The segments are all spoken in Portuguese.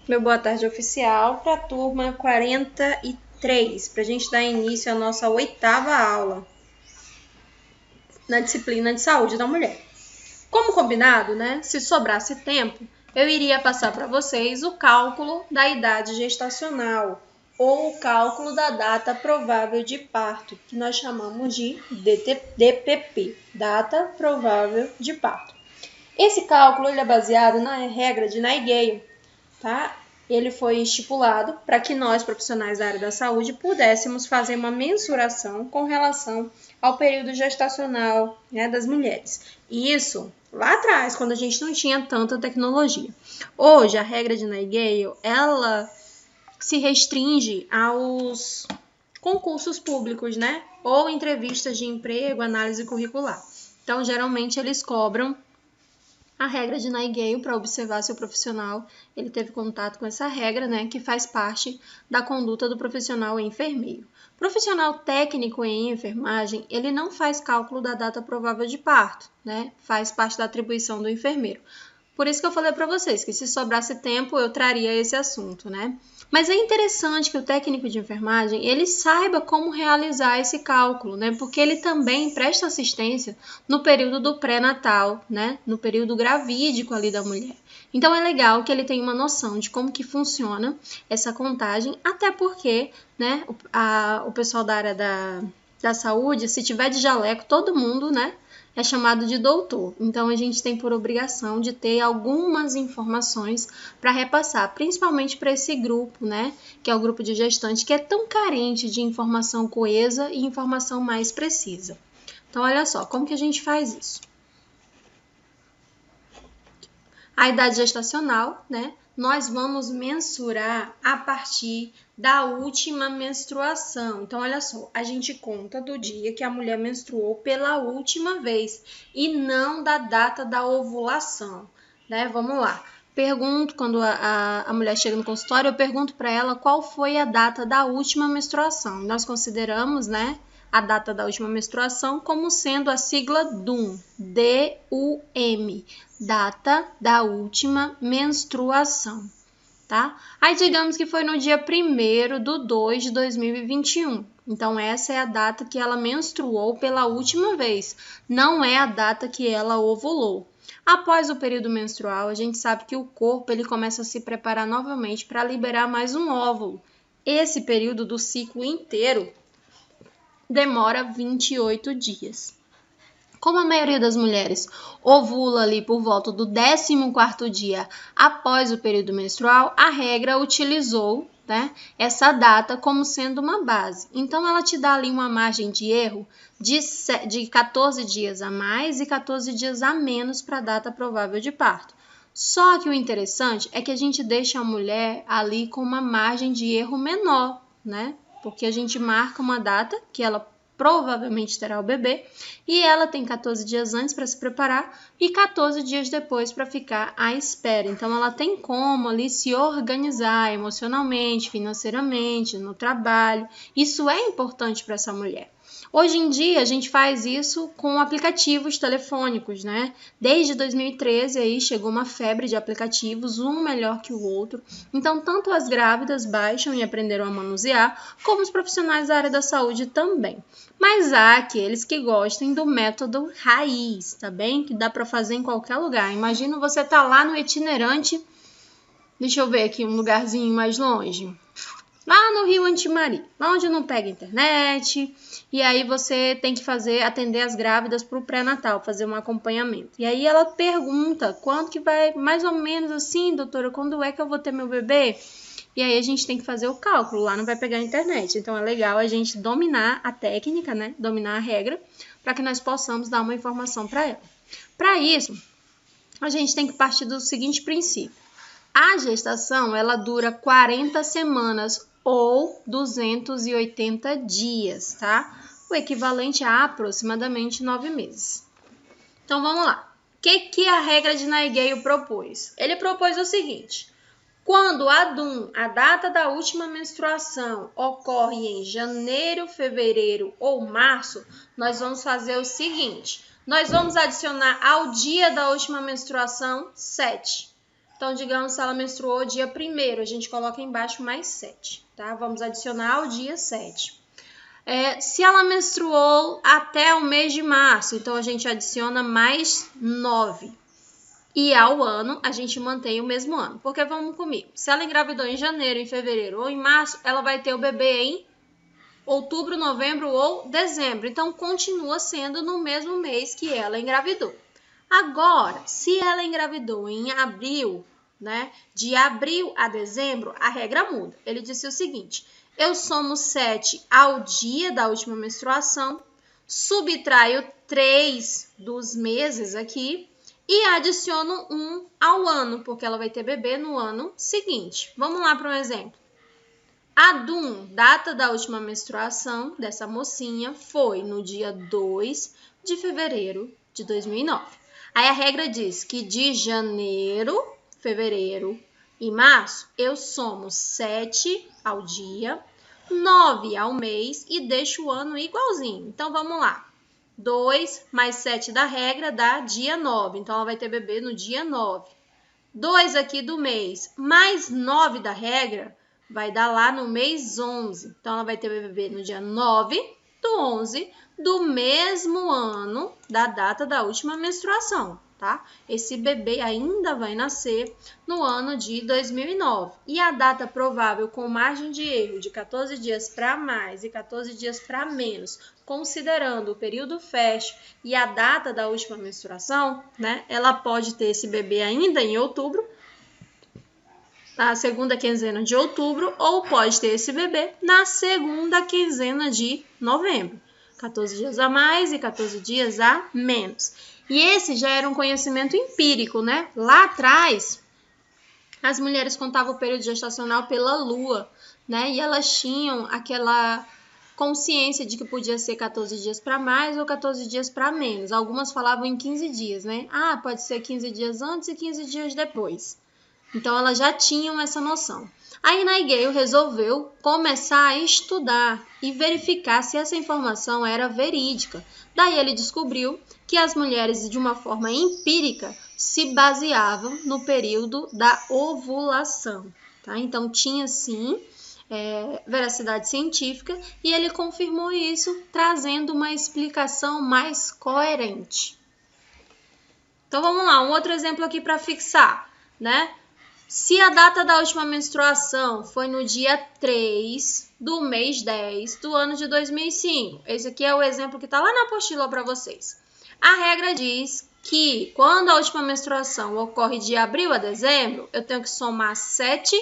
meu boa tarde oficial para a turma 43, para a gente dar início à nossa 8ª aula na disciplina de saúde da mulher. Como combinado, né? Se sobrasse tempo, eu iria passar para vocês o cálculo da idade gestacional ou o cálculo da data provável de parto, que nós chamamos de DPP, data provável de parto. Esse cálculo ele é baseado na regra de Naegeli, tá? Ele foi estipulado para que nós, profissionais da área da saúde, pudéssemos fazer uma mensuração com relação ao período gestacional, né, das mulheres. E isso lá atrás, quando a gente não tinha tanta tecnologia. Hoje, a regra de Naegeli, ela se restringe aos concursos públicos, né? Ou entrevistas de emprego, análise curricular. Então, geralmente, eles cobram a regra de Naegeli para observar se o profissional ele teve contato com essa regra, né, que faz parte da conduta do profissional enfermeiro. Profissional técnico em enfermagem, ele não faz cálculo da data provável de parto, né, faz parte da atribuição do enfermeiro. Por isso que eu falei para vocês que se sobrasse tempo eu traria esse assunto, né? Mas é interessante que o técnico de enfermagem ele saiba como realizar esse cálculo, né? Porque ele também presta assistência no período do pré-natal, né? No período gravídico ali da mulher. Então é legal que ele tenha uma noção de como que funciona essa contagem, até porque, né? O pessoal da área da saúde, se tiver de jaleco, todo mundo, né? É chamado de doutor. Então, a gente tem por obrigação de ter algumas informações para repassar, principalmente para esse grupo, né? Que é o grupo de gestante, que é tão carente de informação coesa e informação mais precisa. Então, olha só, como que a gente faz isso? A idade gestacional, né? Nós vamos mensurar a partir da última menstruação. Então, olha só, a gente conta do dia que a mulher menstruou pela última vez e não da data da ovulação, né? Vamos lá. Pergunto, quando a mulher chega no consultório, eu pergunto para ela qual foi a data da última menstruação. Nós consideramos, né, a data da última menstruação como sendo a sigla DUM, D-U-M, data da última menstruação, tá? Aí digamos que foi no dia 1º de 2021. Então essa é a data que ela menstruou pela última vez, não é a data que ela ovulou. Após o período menstrual, a gente sabe que o corpo ele começa a se preparar novamente para liberar mais um óvulo. Esse período do ciclo inteiro demora 28 dias. Como a maioria das mulheres ovula ali por volta do 14º dia após o período menstrual, a regra utilizou, né, essa data como sendo uma base. Então, ela te dá ali uma margem de erro de 14 dias a mais e 14 dias a menos para a data provável de parto. Só que o interessante é que a gente deixa a mulher ali com uma margem de erro menor, né? Porque a gente marca uma data que ela provavelmente terá o bebê e ela tem 14 dias antes para se preparar e 14 dias depois para ficar à espera. Então, ela tem como ali se organizar emocionalmente, financeiramente, no trabalho. Isso é importante para essa mulher. Hoje em dia, a gente faz isso com aplicativos telefônicos, né? Desde 2013, aí chegou uma febre de aplicativos, um melhor que o outro. Então, tanto as grávidas baixam e aprenderam a manusear, como os profissionais da área da saúde também. Mas há aqueles que gostem do método raiz, tá bem? Que dá para fazer em qualquer lugar. Imagina você tá lá no itinerante, deixa eu ver aqui um lugarzinho mais longe. Lá no Rio Antimarí, lá onde não pega internet, e aí você tem que atender as grávidas para o pré-natal, fazer um acompanhamento. E aí ela pergunta, quando que vai, mais ou menos assim, doutora, quando é que eu vou ter meu bebê? E aí a gente tem que fazer o cálculo, lá não vai pegar internet. Então é legal a gente dominar a técnica, né? Dominar a regra, para que nós possamos dar uma informação para ela. Para isso, a gente tem que partir do seguinte princípio. A gestação, ela dura 40 semanas ou 280 dias, tá? O equivalente a aproximadamente 9 meses. Então, vamos lá. O que a regra de Naegeli propôs? Ele propôs o seguinte. Quando a DUM, a data da última menstruação, ocorre em janeiro, fevereiro ou março, nós vamos fazer o seguinte. Nós vamos adicionar ao dia da última menstruação 7. Então, digamos, se ela menstruou dia 1º, a gente coloca embaixo mais 7, tá? Vamos adicionar o dia 7. Se ela menstruou até o mês de março, então a gente adiciona mais 9. E ao ano, a gente mantém o mesmo ano. Porque vamos comigo, se ela engravidou em janeiro, em fevereiro ou em março, ela vai ter o bebê em outubro, novembro ou dezembro. Então, continua sendo no mesmo mês que ela engravidou. Agora, se ela engravidou em abril, né? De abril a dezembro, a regra muda. Ele disse o seguinte: eu somo 7 ao dia da última menstruação, subtraio 3 dos meses aqui e adiciono 1 ao ano, porque ela vai ter bebê no ano seguinte. Vamos lá para um exemplo. A DUM, data da última menstruação dessa mocinha, foi no dia 2 de fevereiro de 2009. Aí a regra diz que de janeiro, fevereiro e março, eu somo 7 ao dia, 9 ao mês e deixo o ano igualzinho. Então, vamos lá. 2 mais 7 da regra dá dia 9. Então, ela vai ter bebê no dia 9. 2 aqui do mês mais 9 da regra vai dar lá no mês 11. Então, ela vai ter bebê no dia 9 do 11 do mesmo ano da data da última menstruação, tá? Esse bebê ainda vai nascer no ano de 2009. E a data provável com margem de erro de 14 dias para mais e 14 dias para menos, considerando o período fecho e a data da última menstruação, né? Ela pode ter esse bebê ainda em outubro, na segunda quinzena de outubro, ou pode ter esse bebê na segunda quinzena de novembro. 14 dias a mais e 14 dias a menos. E esse já era um conhecimento empírico, né? Lá atrás, as mulheres contavam o período gestacional pela lua, né? E elas tinham aquela consciência de que podia ser 14 dias para mais ou 14 dias para menos. Algumas falavam em 15 dias, né? Ah, pode ser 15 dias antes e 15 dias depois. Então, elas já tinham essa noção. Aí, Nightingale resolveu começar a estudar e verificar se essa informação era verídica. Daí, ele descobriu que as mulheres, de uma forma empírica, se baseavam no período da ovulação. Tá? Então, tinha, sim, veracidade científica e ele confirmou isso, trazendo uma explicação mais coerente. Então, vamos lá, um outro exemplo aqui para fixar, né? Se a data da última menstruação foi no dia 3 do mês 10 do ano de 2005, esse aqui é o exemplo que está lá na apostila para vocês. A regra diz que quando a última menstruação ocorre de abril a dezembro, eu tenho que somar 7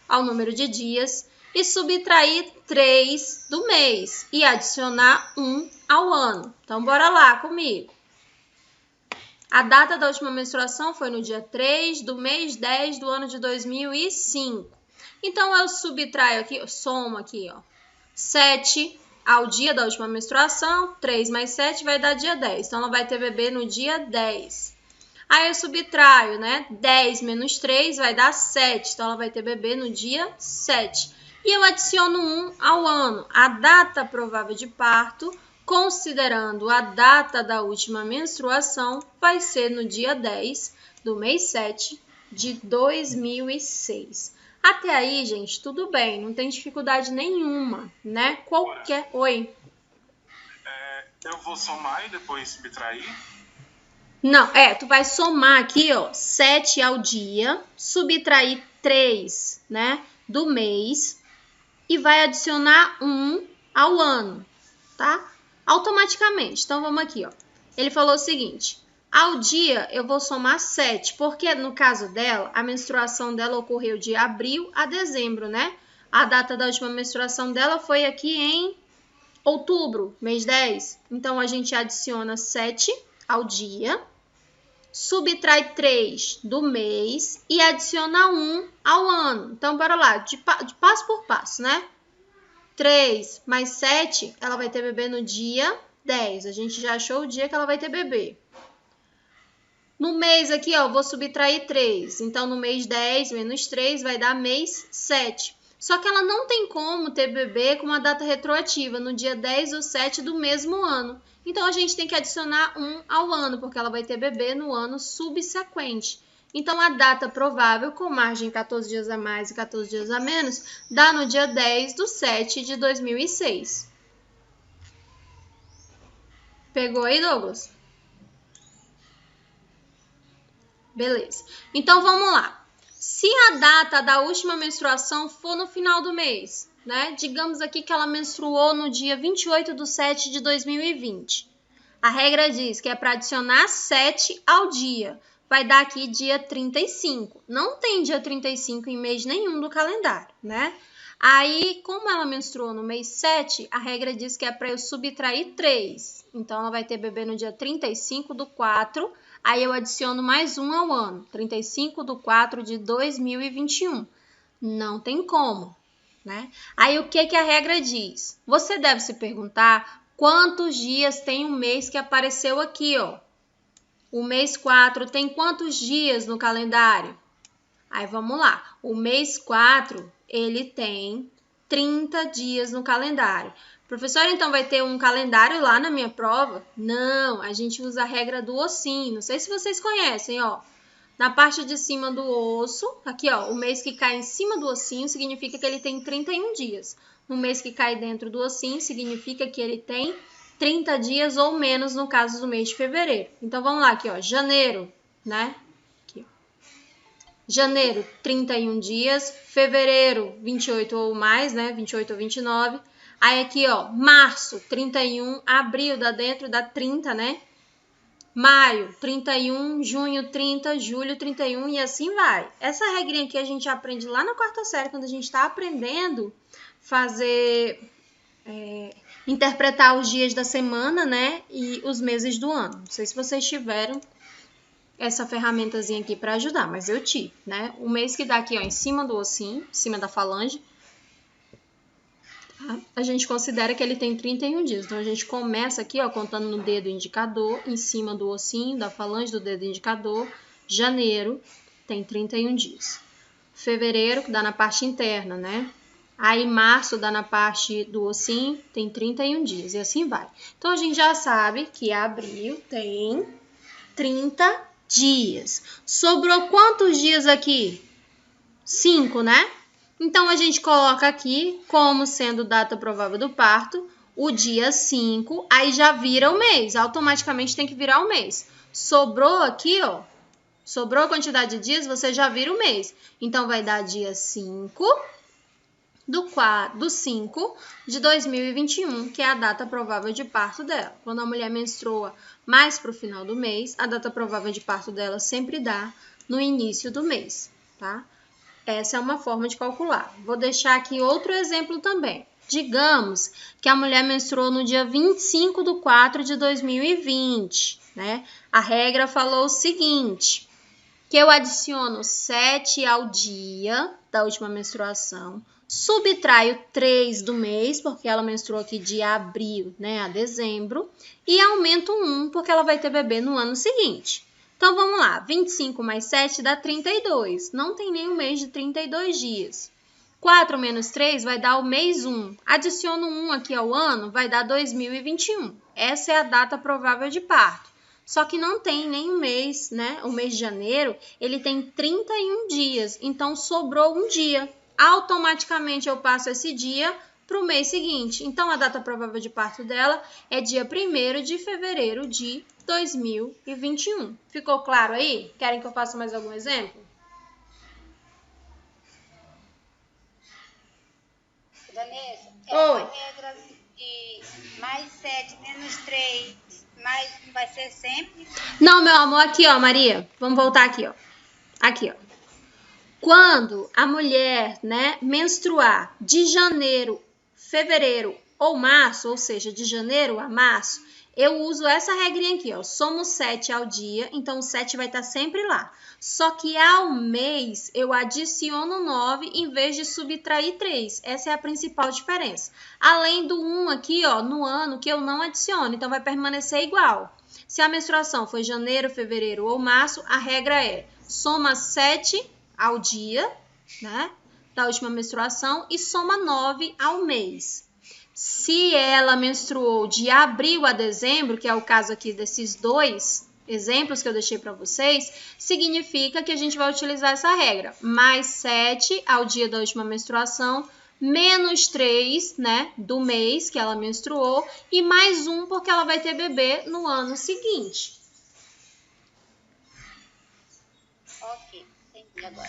ao número de dias e subtrair 3 do mês e adicionar 1 ao ano. Então, bora lá comigo. A data da última menstruação foi no dia 3 do mês 10 do ano de 2005. Então, eu subtraio aqui, eu somo aqui, ó, 7 ao dia da última menstruação, 3 mais 7 vai dar dia 10. Então, ela vai ter bebê no dia 10. Aí, eu subtraio, né? 10 menos 3 vai dar 7. Então, ela vai ter bebê no dia 7. E eu adiciono 1 ao ano. A data provável de parto, considerando a data da última menstruação, vai ser no dia 10 do mês 7 de 2006. Até aí, gente, tudo bem, não tem dificuldade nenhuma, né? Qualquer... Oi? Eu vou somar e depois subtrair? Não, tu vai somar aqui, ó, 7 ao dia, subtrair 3, né, do mês e vai adicionar 1 ao ano, tá? Automaticamente. Então, vamos aqui, ó. Ele falou o seguinte: ao dia eu vou somar 7, porque no caso dela, a menstruação dela ocorreu de abril a dezembro, né? A data da última menstruação dela foi aqui em outubro, mês 10. Então, a gente adiciona 7 ao dia, subtrai 3 do mês e adiciona 1 ao ano. Então, bora lá, de passo por passo, né? 3 mais 7, ela vai ter bebê no dia 10. A gente já achou o dia que ela vai ter bebê. No mês aqui, ó, vou subtrair 3. Então, no mês 10 menos 3 vai dar mês 7. Só que ela não tem como ter bebê com uma data retroativa, no dia 10 ou 7 do mesmo ano. Então, a gente tem que adicionar 1 ao ano, porque ela vai ter bebê no ano subsequente. Então, a data provável, com margem 14 dias a mais e 14 dias a menos, dá no dia 10/7/2006. Pegou aí, Douglas? Beleza. Então, vamos lá. Se a data da última menstruação for no final do mês, né? Digamos aqui que ela menstruou no dia 28/7/2020. A regra diz que é para adicionar 7 ao dia. Vai dar aqui dia 35. Não tem dia 35 em mês nenhum do calendário, né? Aí, como ela menstruou no mês 7, a regra diz que é para eu subtrair 3. Então, ela vai ter bebê no dia 35/4. Aí, eu adiciono mais um ao ano. 35/4/2021. Não tem como, né? Aí, o que a regra diz? Você deve se perguntar quantos dias tem um mês que apareceu aqui, ó. O mês 4 tem quantos dias no calendário? Aí, vamos lá. O mês 4, ele tem 30 dias no calendário. Professora, então vai ter um calendário lá na minha prova? Não, a gente usa a regra do ossinho. Não sei se vocês conhecem, ó. Na parte de cima do osso, aqui, ó, o mês que cai em cima do ossinho significa que ele tem 31 dias. No mês que cai dentro do ossinho significa que ele tem 30 dias ou menos no caso do mês de fevereiro. Então, vamos lá aqui, ó, janeiro, né? Aqui, ó. Janeiro, 31 dias. Fevereiro, 28 ou mais, né? 28 ou 29. Aí aqui, ó, março, 31. Abril, dá dentro, dá 30, né? Maio, 31. Junho, 30. Julho, 31 e assim vai. Essa regrinha aqui a gente aprende lá na quarta série, quando a gente está aprendendo fazer... interpretar os dias da semana, né, e os meses do ano. Não sei se vocês tiveram essa ferramentazinha aqui para ajudar, mas eu tive, né? O mês que dá aqui, ó, em cima do ossinho, em cima da falange, tá? A gente considera que ele tem 31 dias. Então, a gente começa aqui, ó, contando no dedo indicador, em cima do ossinho, da falange do dedo indicador. Janeiro tem 31 dias. Fevereiro, que dá na parte interna, né? Aí, março dá na parte do ossinho, tem 31 dias, e assim vai. Então, a gente já sabe que abril tem 30 dias. Sobrou quantos dias aqui? 5, né? Então, a gente coloca aqui, como sendo data provável do parto, o dia 5, aí já vira o mês, automaticamente tem que virar o mês. Sobrou aqui, ó, sobrou a quantidade de dias, você já vira o mês. Então, vai dar dia 5/5/2021, que é a data provável de parto dela. Quando a mulher menstrua mais para o final do mês, a data provável de parto dela sempre dá no início do mês, tá? Essa é uma forma de calcular. Vou deixar aqui outro exemplo também. Digamos que a mulher menstruou no dia 25/4/2020, né? A regra falou o seguinte, que eu adiciono 7 ao dia da última menstruação, subtraio 3 do mês, porque ela menstruou aqui de abril, né, a dezembro, e aumento 1, porque ela vai ter bebê no ano seguinte. Então, vamos lá, 25 mais 7 dá 32, não tem nenhum mês de 32 dias. 4 menos 3 vai dar o mês 1, adiciono 1 aqui ao ano, vai dar 2021. Essa é a data provável de parto. Só que não tem nenhum mês, né? O mês de janeiro, ele tem 31 dias, então sobrou um dia. Automaticamente eu passo esse dia para o mês seguinte. Então, a data provável de parto dela é dia 1º de fevereiro de 2021. Ficou claro aí? Querem que eu faça mais algum exemplo? Vanessa, Oi. essa regra de mais 7 menos 3, mas vai ser sempre? Não, meu amor, aqui, ó, Maria. Vamos voltar aqui, ó. Aqui, ó. Quando a mulher, né, menstruar de janeiro, fevereiro ou março, ou seja, de janeiro a março, eu uso essa regrinha aqui, ó. Somos 7 ao dia, então o 7 vai estar sempre lá. Só que ao mês eu adiciono 9 em vez de subtrair 3. Essa é a principal diferença. Além do 1 aqui, ó, no ano que eu não adiciono, então vai permanecer igual. Se a menstruação foi janeiro, fevereiro ou março, a regra é soma 7 ao dia, né, da última menstruação e soma 9 ao mês. Se ela menstruou de abril a dezembro, que é o caso aqui desses dois, exemplos que eu deixei para vocês, significa que a gente vai utilizar essa regra. Mais 7 ao dia da última menstruação, menos 3, né, do mês que ela menstruou, e mais 1 porque ela vai ter bebê no ano seguinte. Ok, entendi agora.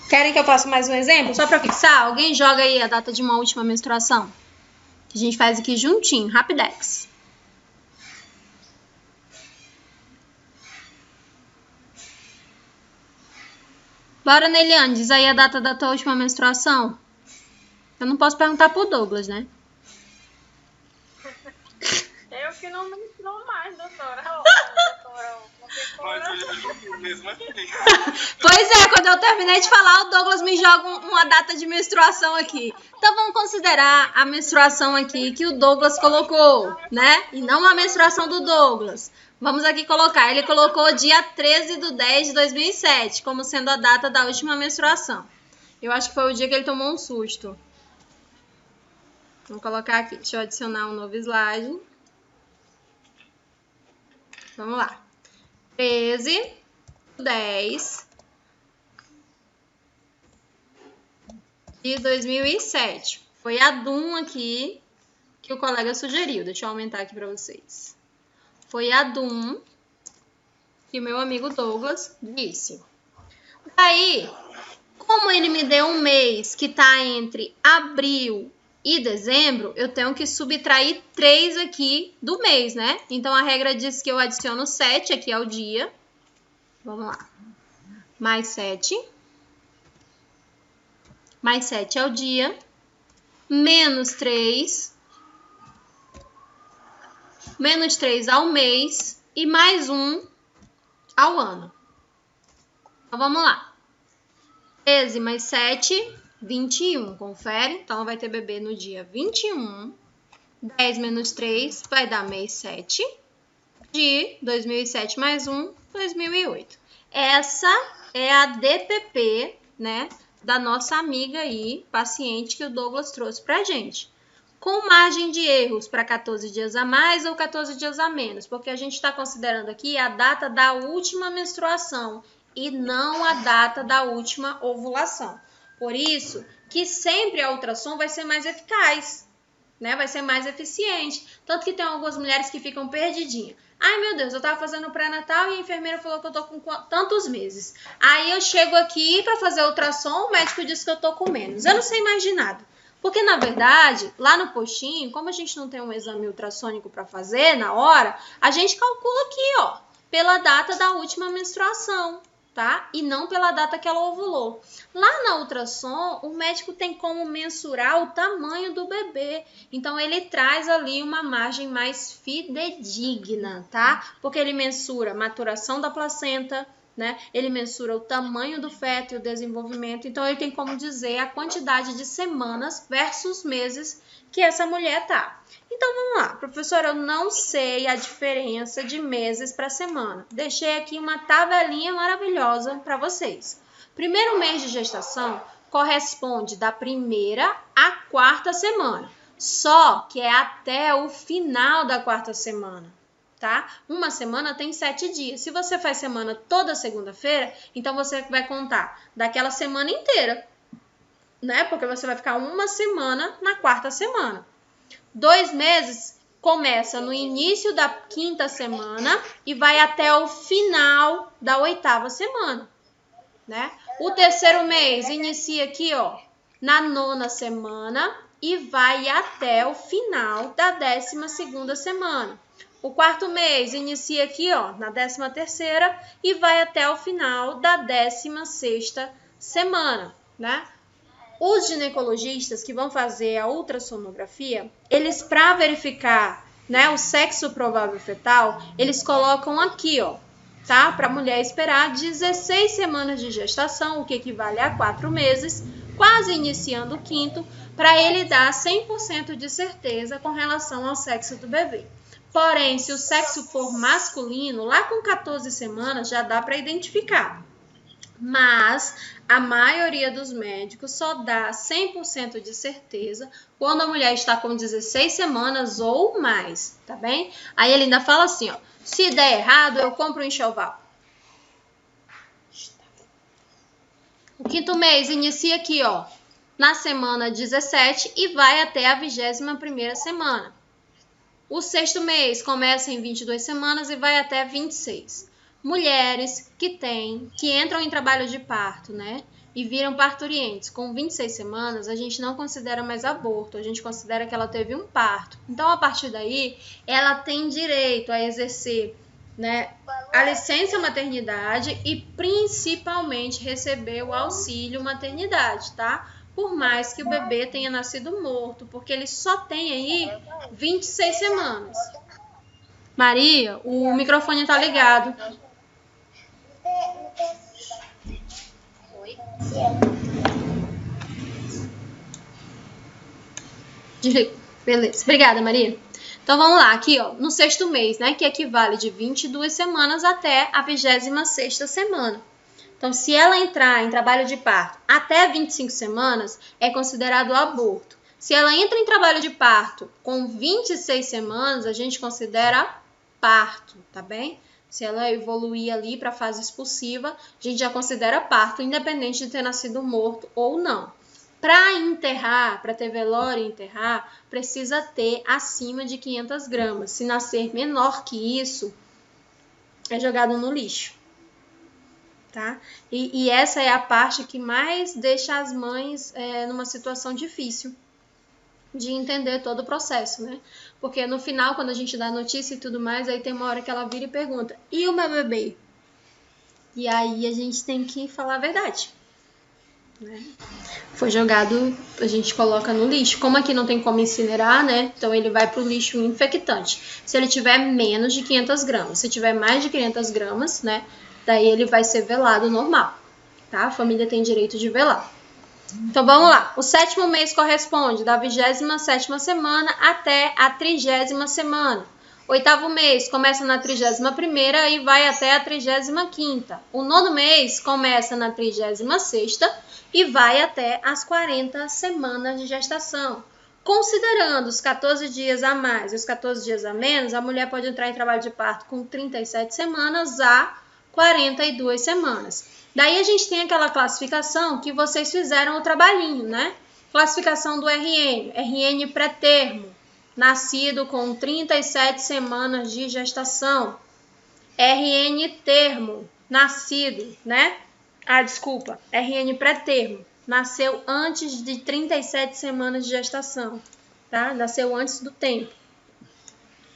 Querem que eu faça mais um exemplo? Só para fixar, alguém joga aí a data de uma última menstruação. Que a gente faz aqui juntinho, rapidex. Bora, Neliane, diz aí a data da tua última menstruação. Eu não posso perguntar pro Douglas, né? Eu que não menstruo mais, doutora. Mas eu jogo mesmo assim. Pois é, quando eu terminei de falar, o Douglas me joga uma data de menstruação aqui. Então vamos considerar a menstruação aqui que o Douglas colocou, né? E não a menstruação do Douglas. Vamos aqui colocar, ele colocou dia 13/10/2007 como sendo a data da última menstruação. Eu acho que foi o dia que ele tomou um susto. Vamos colocar aqui, deixa eu adicionar um novo slide. Vamos lá. 13/10/2007. Foi a DUM aqui que o colega sugeriu. Deixa eu aumentar aqui para vocês. Foi a DUM que o meu amigo Douglas disse. Daí, como ele me deu um mês que está entre abril e dezembro, eu tenho que subtrair 3 aqui do mês, né? Então, a regra diz que eu adiciono 7 aqui ao dia. Vamos lá. Mais 7. Mais 7 ao dia. Menos 3. Menos 3 ao mês. E mais 1 ao ano. Então, vamos lá. 13 mais 7, 21. Confere? Então, vai ter bebê no dia 21. 10 menos 3 vai dar mês 7. De 2007 mais 1, 2008. Essa é a DPP, né, da nossa amiga aí, paciente que o Douglas trouxe pra gente. Com margem de erros para 14 dias a mais ou 14 dias a menos, porque a gente está considerando aqui a data da última menstruação e não a data da última ovulação. Por isso que sempre a ultrassom vai ser mais eficaz, né? Vai ser mais eficiente. Tanto que tem algumas mulheres que ficam perdidinhas. Ai, meu Deus, eu tava fazendo pré-natal e a enfermeira falou que eu tô com tantos meses. Aí eu chego aqui para fazer ultrassom, o médico disse que eu tô com menos. Eu não sei mais de nada. Porque, na verdade, lá no postinho, como a gente não tem um exame ultrassônico para fazer na hora, a gente calcula aqui, ó, pela data da última menstruação, tá? E não pela data que ela ovulou. Lá na ultrassom, o médico tem como mensurar o tamanho do bebê. Então, ele traz ali uma margem mais fidedigna, tá? Porque ele mensura a maturação da placenta, né? Ele mensura o tamanho do feto e o desenvolvimento. Então, ele tem como dizer a quantidade de semanas versus meses que essa mulher tá. Então, vamos lá. Professora, eu não sei a diferença de meses para semana. Deixei aqui uma tabelinha maravilhosa para vocês. Primeiro mês de gestação corresponde da primeira à quarta semana. Só que é até o final da quarta semana. Tá? Uma semana tem 7 dias. Se você faz semana toda segunda-feira, então você vai contar daquela semana inteira, né? Porque você vai ficar uma semana na quarta semana. 2 meses começa no início da quinta semana e vai até o final da 8ª semana, né? O terceiro mês inicia aqui, ó, na 9ª semana e vai até o final da 12ª semana. O quarto mês inicia aqui, ó, na 13ª e vai até o final da 16ª semana, né? Os ginecologistas que vão fazer a ultrassonografia, eles, para verificar, né, o sexo provável fetal, eles colocam aqui, ó, tá? Para a mulher esperar 16 semanas de gestação, o que equivale a 4 meses, quase iniciando o quinto, para ele dar 100% de certeza com relação ao sexo do bebê. Porém, se o sexo for masculino, lá com 14 semanas já dá para identificar. Mas a maioria dos médicos só dá 100% de certeza quando a mulher está com 16 semanas ou mais, tá bem? Aí ele ainda fala assim, ó, se der errado, eu compro um enxoval. O 5º mês inicia aqui, ó, na semana 17 e vai até a 21ª semana. O 6º mês começa em 22 semanas e vai até 26. Mulheres que entram em trabalho de parto, né, e viram parturientes com 26 semanas, a gente não considera mais aborto, a gente considera que ela teve um parto. Então, a partir daí, ela tem direito a exercer, né, a licença maternidade e principalmente receber o auxílio maternidade, tá? Por mais que o bebê tenha nascido morto, porque ele só tem aí 26 semanas. Maria, o microfone tá ligado. Oi? Desliga. Beleza. Obrigada, Maria. Então, vamos lá. Aqui, ó, no 6º mês, né, que equivale de 22 semanas até a 26ª semana. Então, se ela entrar em trabalho de parto até 25 semanas, é considerado aborto. Se ela entra em trabalho de parto com 26 semanas, a gente considera parto, tá bem? Se ela evoluir ali para a fase expulsiva, a gente já considera parto, independente de ter nascido morto ou não. Para enterrar, para ter velório e enterrar, precisa ter acima de 500 gramas. Se nascer menor que isso, é jogado no lixo. Tá? E essa é a parte que mais deixa as mães numa situação difícil de entender todo o processo, né? Porque no final, quando a gente dá notícia e tudo mais, aí tem uma hora que ela vira e pergunta, e o meu bebê? E aí a gente tem que falar a verdade, né? Foi jogado, a gente coloca no lixo. Como aqui não tem como incinerar, né? Então ele vai para o lixo infectante. Se ele tiver menos de 500 gramas, se tiver mais de 500 gramas, né? Daí ele vai ser velado normal, tá? A família tem direito de velar. Então, vamos lá. O 7º mês corresponde da 27ª semana até a 30ª semana. O 8º mês começa na 31ª e vai até a 35ª. O 9º mês começa na 36ª e vai até as 40 semanas de gestação. Considerando os 14 dias a mais e os 14 dias a menos, a mulher pode entrar em trabalho de parto com 37 semanas a 42 semanas. Daí a gente tem aquela classificação que vocês fizeram o trabalhinho, né? Classificação do RN. RN pré-termo, nascido com 37 semanas de gestação. RN termo, nascido, né? RN pré-termo, nasceu antes de 37 semanas de gestação, tá? Nasceu antes do tempo.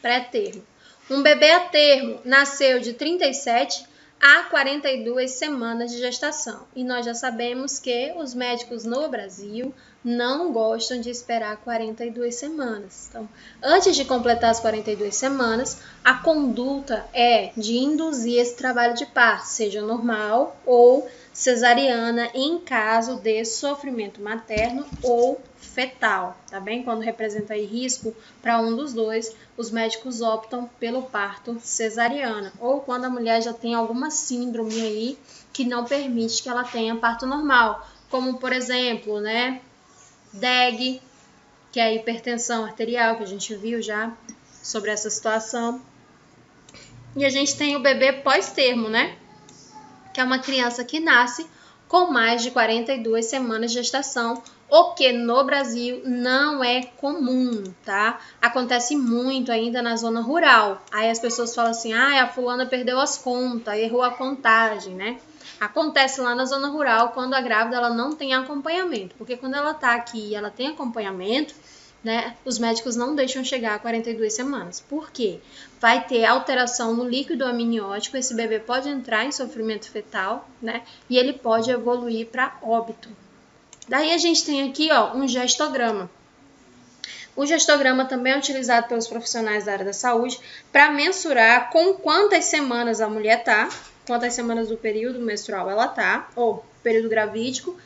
Pré-termo. Um bebê a termo nasceu de 37 a 42 semanas de gestação. E nós já sabemos que os médicos no Brasil não gostam de esperar 42 semanas. Então, antes de completar as 42 semanas, a conduta é de induzir esse trabalho de parto, seja normal ou cesariana, em caso de sofrimento materno ou fetal, tá bem? Quando representa aí risco para um dos dois, os médicos optam pelo parto cesariana, ou quando a mulher já tem alguma síndrome aí que não permite que ela tenha parto normal, como por exemplo, né, DEG, que é a hipertensão arterial, que a gente viu já sobre essa situação. E a gente tem o bebê pós-termo, né, que é uma criança que nasce com mais de 42 semanas de gestação, o que no Brasil não é comum, tá? Acontece muito ainda na zona rural. Aí as pessoas falam assim, a fulana perdeu as contas, errou a contagem, né? Acontece lá na zona rural quando a grávida ela não tem acompanhamento, porque quando ela tá aqui e ela tem acompanhamento, né, os médicos não deixam chegar a 42 semanas. Por quê? Vai ter alteração no líquido amniótico, esse bebê pode entrar em sofrimento fetal, né, e ele pode evoluir para óbito. Daí a gente tem aqui, ó, um gestograma. O gestograma também é utilizado pelos profissionais da área da saúde para mensurar com quantas semanas a mulher tá, quantas semanas do período menstrual ela tá, ou período gravídico,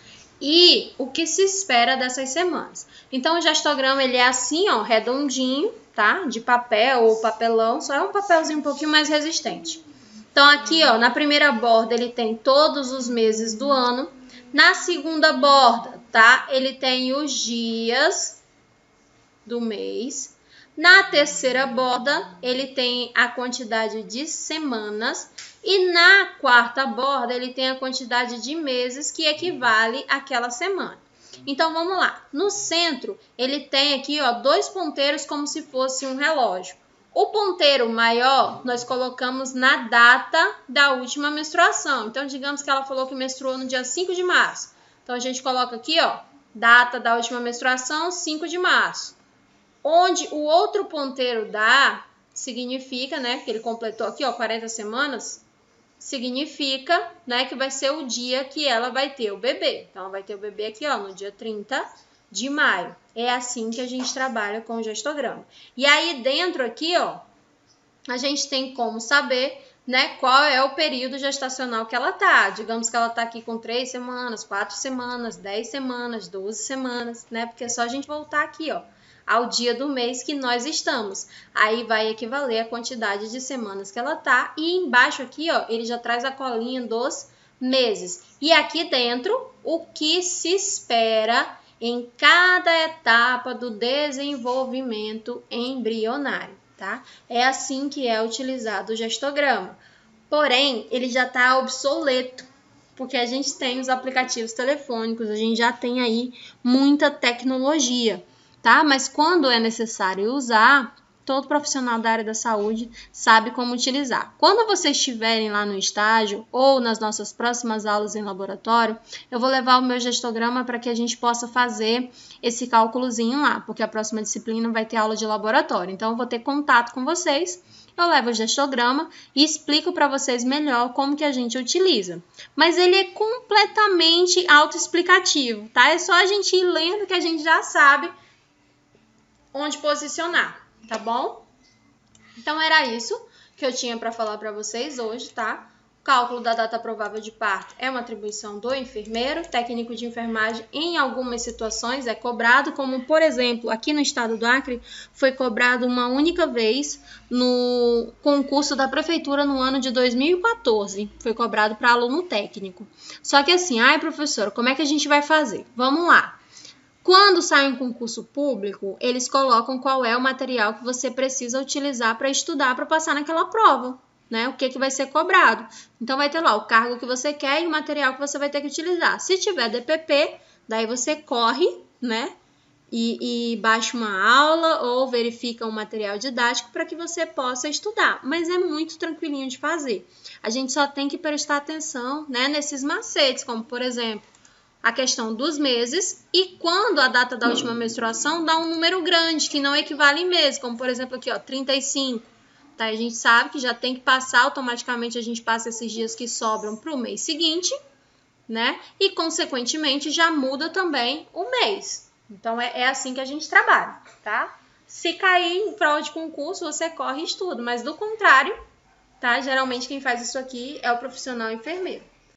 e o que se espera dessas semanas. Então, o gestograma, ele é assim, ó, redondinho, tá? De papel ou papelão, só é um papelzinho um pouquinho mais resistente. Então, aqui, ó, na primeira borda, ele tem todos os meses do ano. Na segunda borda, tá? Ele tem os dias do mês. Na terceira borda, ele tem a quantidade de semanas. E na quarta borda, ele tem a quantidade de meses que equivale àquela semana. Então, vamos lá. No centro, ele tem aqui, ó, 2 ponteiros como se fosse um relógio. O ponteiro maior, nós colocamos na data da última menstruação. Então, digamos que ela falou que menstruou no dia 5 de março. Então, a gente coloca aqui, ó, data da última menstruação, 5 de março. Onde o outro ponteiro dá, significa, né, que ele completou aqui, ó, 40 semanas, significa, né, que vai ser o dia que ela vai ter o bebê. Então, ela vai ter o bebê aqui, ó, no dia 30 de maio. É assim que a gente trabalha com o gestograma. E aí, dentro aqui, ó, a gente tem como saber, né, qual é o período gestacional que ela tá. Digamos que ela tá aqui com 3 semanas, 4 semanas, 10 semanas, 12 semanas, né? Porque é só a gente voltar aqui, ó, ao dia do mês que nós estamos. Aí vai equivaler a quantidade de semanas que ela tá. E embaixo aqui, ó, ele já traz a colinha dos meses. E aqui dentro, o que se espera em cada etapa do desenvolvimento embrionário, tá? É assim que é utilizado o gestograma. Porém, ele já está obsoleto, porque a gente tem os aplicativos telefônicos, a gente já tem aí muita tecnologia, tá? Mas quando é necessário usar, todo profissional da área da saúde sabe como utilizar. Quando vocês estiverem lá no estágio ou nas nossas próximas aulas em laboratório, eu vou levar o meu gestograma para que a gente possa fazer esse cálculozinho lá, porque a próxima disciplina vai ter aula de laboratório. Então, eu vou ter contato com vocês, eu levo o gestograma e explico para vocês melhor como que a gente utiliza. Mas ele é completamente autoexplicativo, tá? É só a gente ir lendo que a gente já sabe onde posicionar. Tá bom? Então, era isso que eu tinha para falar para vocês hoje, tá? O cálculo da data provável de parto é uma atribuição do enfermeiro. Técnico de enfermagem, em algumas situações, é cobrado, como, por exemplo, aqui no estado do Acre, foi cobrado uma única vez no concurso da prefeitura no ano de 2014. Foi cobrado para aluno técnico. Só que assim, ai, professora, como é que a gente vai fazer? Vamos lá. Quando sai um concurso público, eles colocam qual é o material que você precisa utilizar para estudar, para passar naquela prova, né? O que vai ser cobrado. Então, vai ter lá o cargo que você quer e o material que você vai ter que utilizar. Se tiver DPP, daí você corre, né? E baixa uma aula ou verifica um material didático para que você possa estudar. Mas é muito tranquilinho de fazer. A gente só tem que prestar atenção, né, nesses macetes, como, por exemplo, a questão dos meses e quando a data da última menstruação dá um número grande, que não equivale em meses, como por exemplo aqui, ó, 35. Tá? A gente sabe que já tem que passar, automaticamente a gente passa esses dias que sobram para o mês seguinte, né? E consequentemente já muda também o mês. Então é assim que a gente trabalha, tá? Se cair em prova de concurso, você corre e estuda, mas do contrário, tá? Geralmente quem faz isso aqui é o profissional enfermeiro.